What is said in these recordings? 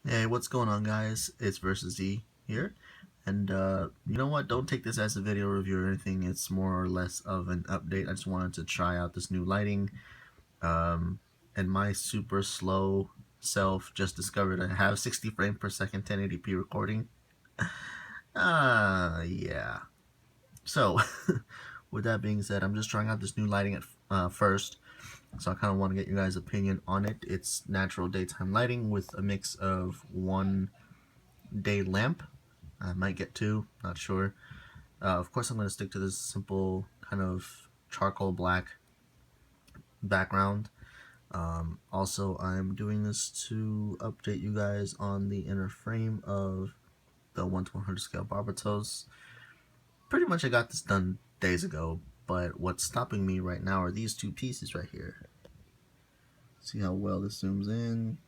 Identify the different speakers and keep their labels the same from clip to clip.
Speaker 1: Hey, what's going on, guys? It's Versus Z here, and you know what? Don't take this as a video review or anything. It's more or less of an update. I just wanted to try out this new lighting, um, and my super slow self just discovered I have 60 frames per second 1080p recording. Yeah. So, with that being said, I'm just trying out this new lighting at first. So I kind of want to get your guys' opinion on it. It's natural daytime lighting with a mix of one day lamp. I might get two, not sure. Of course, I'm going to stick to this simple kind of charcoal black background. Also, I'm doing this to update you guys on the inner frame of the 1 to 100 scale Barbatos. Pretty much I got this done days ago, but what's stopping me right now are these two pieces right here. See how well this zooms in?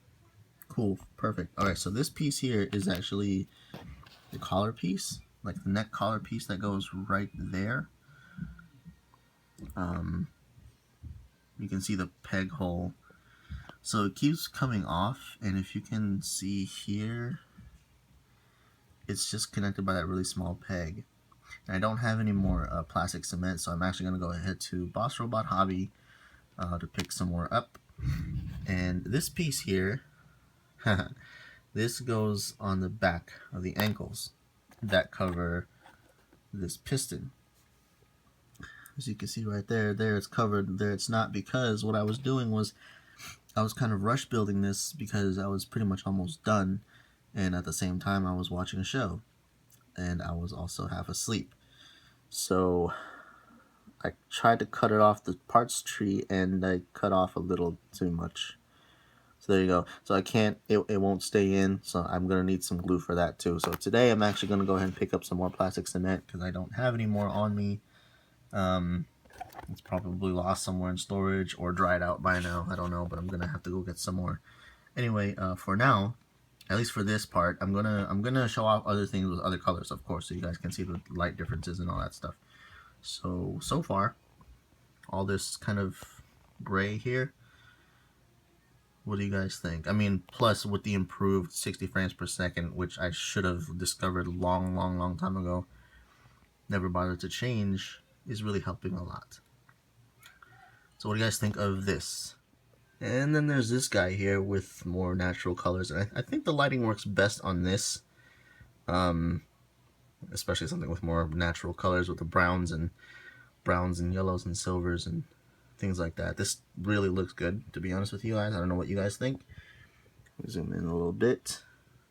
Speaker 1: Cool, perfect. Alright, so this piece here is actually the collar piece, like the neck collar piece that goes right there. You can see the peg hole, so it keeps coming off, and if you can see here, it's just connected by that really small peg. And I don't have any more plastic cement, so I'm actually going to go ahead to Boss Robot Hobby to pick some more up. And this piece here, this goes on the back of the ankles that cover this piston. As you can see right there, it's covered, there it's not, because what I was doing was I was kind of rush building this because I was pretty much almost done, and at the same time I was watching a show, and I was also half asleep. So I tried to cut it off the parts tree, and I cut off a little too much. So there you go. So I can't, it won't stay in, so I'm going to need some glue for that too. So today I'm actually going to go ahead and pick up some more plastic cement because I don't have any more on me. It's probably lost somewhere in storage or dried out by now. I don't know, but I'm gonna have to go get some more. Anyway, for now, at least for this part, I'm gonna show off other things with other colors, of course, so you guys can see the light differences and all that stuff. So far, all this kind of gray here. What do you guys think? I mean, plus with the improved 60 frames per second, which I should have discovered long time ago, never bothered to change, is really helping a lot. So what do you guys think of this? And then there's this guy here with more natural colors. And I think the lighting works best on this, especially something with more natural colors with the browns and yellows and silvers and things like that. This really looks good, to be honest with you guys. I don't know what you guys think. Zoom in a little bit.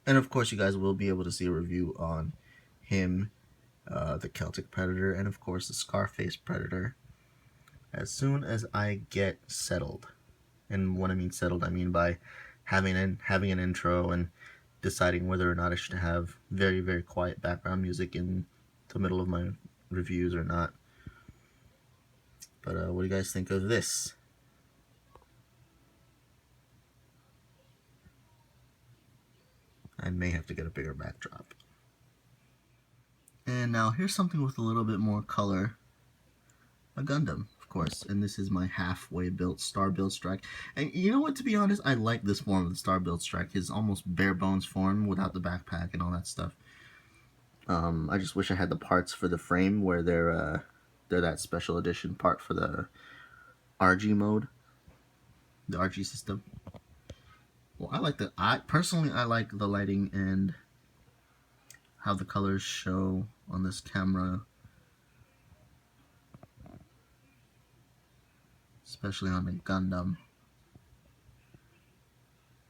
Speaker 1: And of course, you guys will be able to see a review on him, the Celtic Predator, and of course the Scarface Predator, as soon as I get settled. And when I mean settled, I mean by having an intro and deciding whether or not I should have very quiet background music in the middle of my reviews or not. But what do you guys think of this? I may have to get a bigger backdrop. And now here's something with a little bit more color. A Gundam, of course, and this is my halfway built Star Build Strike. And you know what, to be honest, I like this form of the Star Build Strike, his almost bare bones form without the backpack and all that stuff. I just wish I had the parts for the frame where they're that special edition part for the RG mode, the RG system. Well, personally I like the lighting and how the colors show on this camera, especially on the Gundam.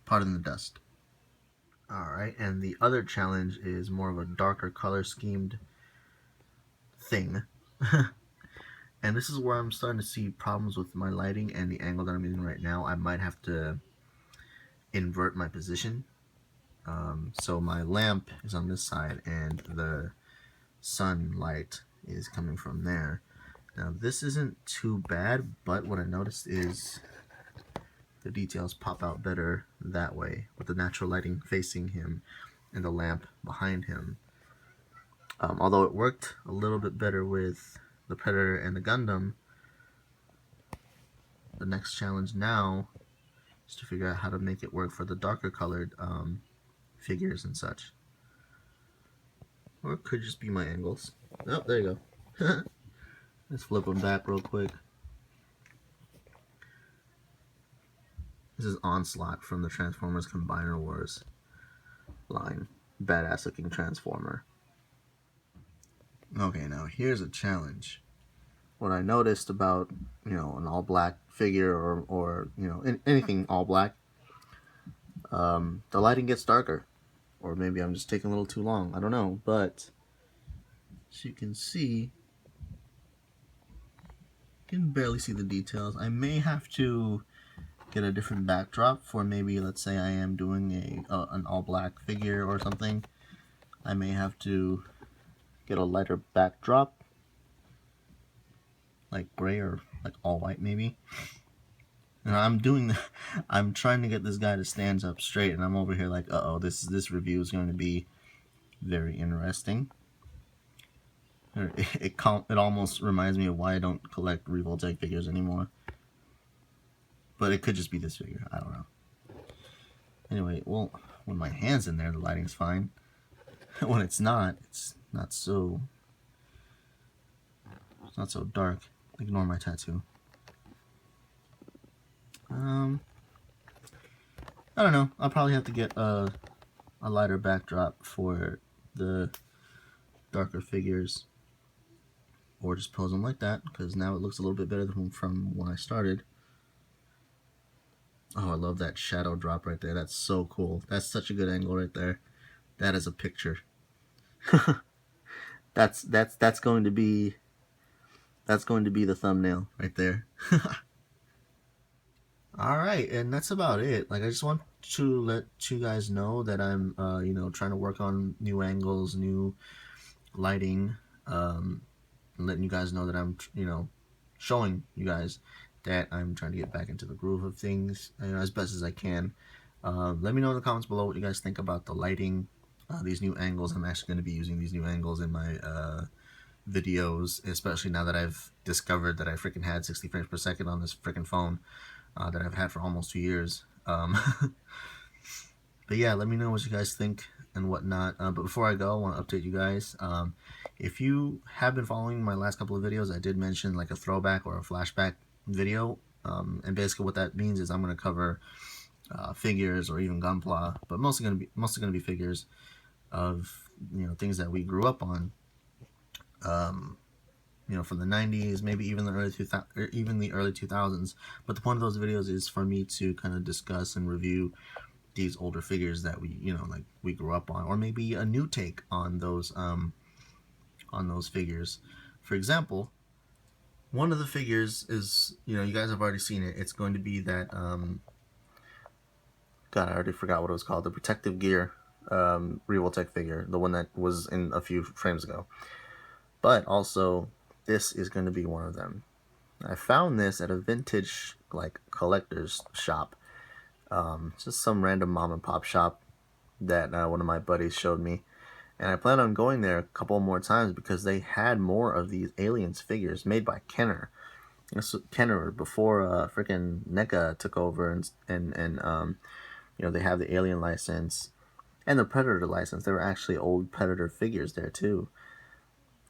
Speaker 1: Pardon the dust. Alright, and the other challenge is more of a darker color schemed thing. And this is where I'm starting to see problems with my lighting and the angle that I'm using right now. I might have to invert my position. So my lamp is on this side and the sunlight is coming from there. Now this isn't too bad, but what I noticed is the details pop out better that way, with the natural lighting facing him and the lamp behind him. Although it worked a little bit better with the Predator and the Gundam, the next challenge now is to figure out how to make it work for the darker colored figures and such. Or it could just be my angles. Oh, there you go. Let's flip them back real quick. This is Onslaught from the Transformers Combiner Wars line. Badass looking Transformer. Okay, now here's a challenge. What I noticed about, an all black figure or anything all black, the lighting gets darker. Or maybe I'm just taking a little too long. I don't know. But as you can see, you can barely see the details. I may have to get a different backdrop for maybe, let's say I am doing an all black figure or something. I may have to get a lighter backdrop, like gray or like all white maybe. And I'm trying to get this guy to stand up straight, and I'm over here like, uh-oh, this review is going to be very interesting. It almost reminds me of why I don't collect Revoltech figures anymore. But it could just be this figure. I don't know. Anyway, well, when my hand's in there, the lighting's fine. When it's not so dark. Ignore my tattoo. I don't know. I'll probably have to get a lighter backdrop for the darker figures, or just pose them like that, because now it looks a little bit better than from when I started. Oh, I love that shadow drop right there. That's so cool. That's such a good angle right there. That is a picture. that's going to be the thumbnail right there. Alright, and that's about it. Like, I just want to let you guys know that I'm trying to work on new angles, new lighting, and letting you guys know that I'm showing you guys that I'm trying to get back into the groove of things, as best as I can. Let me know in the comments below what you guys think about the lighting, these new angles. I'm actually going to be using these new angles in my videos, especially now that I've discovered that I freaking had 60 frames per second on this freaking phone that I've had for almost 2 years. But yeah, let me know what you guys think and whatnot. But before I go, I want to update you guys. If you have been following my last couple of videos, I did mention like a throwback or a flashback video. And basically what that means is I'm going to cover figures or even Gunpla, but mostly going to be figures of things that we grew up on. From the 90s, maybe even the early 2000s. But the point of those videos is for me to kind of discuss and review these older figures that we grew up on, or maybe a new take on those figures. For example, one of the figures is, you guys have already seen it. It's going to be that God, I already forgot what it was called. The Protective Gear Revoltech figure, the one that was in a few frames ago. But also, this is going to be one of them. I found this at a vintage collector's shop. Just some random mom and pop shop that one of my buddies showed me. And I plan on going there a couple more times because they had more of these Aliens figures made by Kenner. Kenner before freaking NECA took over and they have the Alien license and the Predator license. There were actually old Predator figures there too.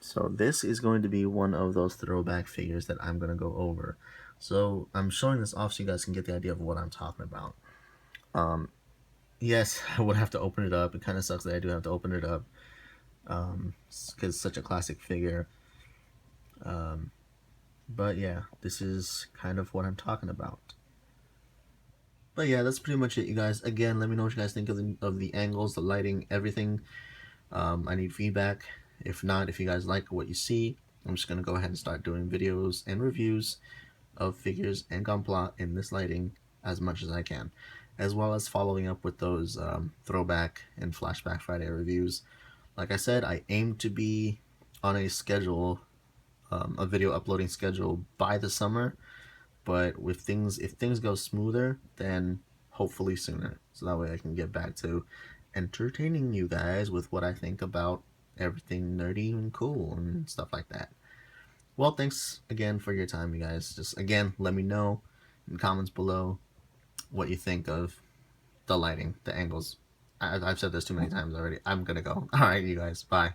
Speaker 1: So this is going to be one of those throwback figures that I'm going to go over. So I'm showing this off so you guys can get the idea of what I'm talking about. Yes, I would have to open it up. It kind of sucks that I do have to open it up because it's such a classic figure. But yeah, this is kind of what I'm talking about. But yeah, that's pretty much it, you guys. Again, let me know what you guys think of the angles, the lighting, everything. I need feedback. If not, if you guys like what you see, I'm just going to go ahead and start doing videos and reviews of figures and Gunpla in this lighting as much as I can, as well as following up with those throwback and flashback Friday reviews. Like I said, I aim to be on a schedule, a video uploading schedule by the summer, but if things go smoother, then hopefully sooner, so that way I can get back to entertaining you guys with what I think about everything nerdy and cool and stuff like that. Well, thanks again for your time, you guys. Just again, let me know in comments below what you think of the lighting, the angles, I've said this too many times already. I'm gonna go. All right, you guys. Bye.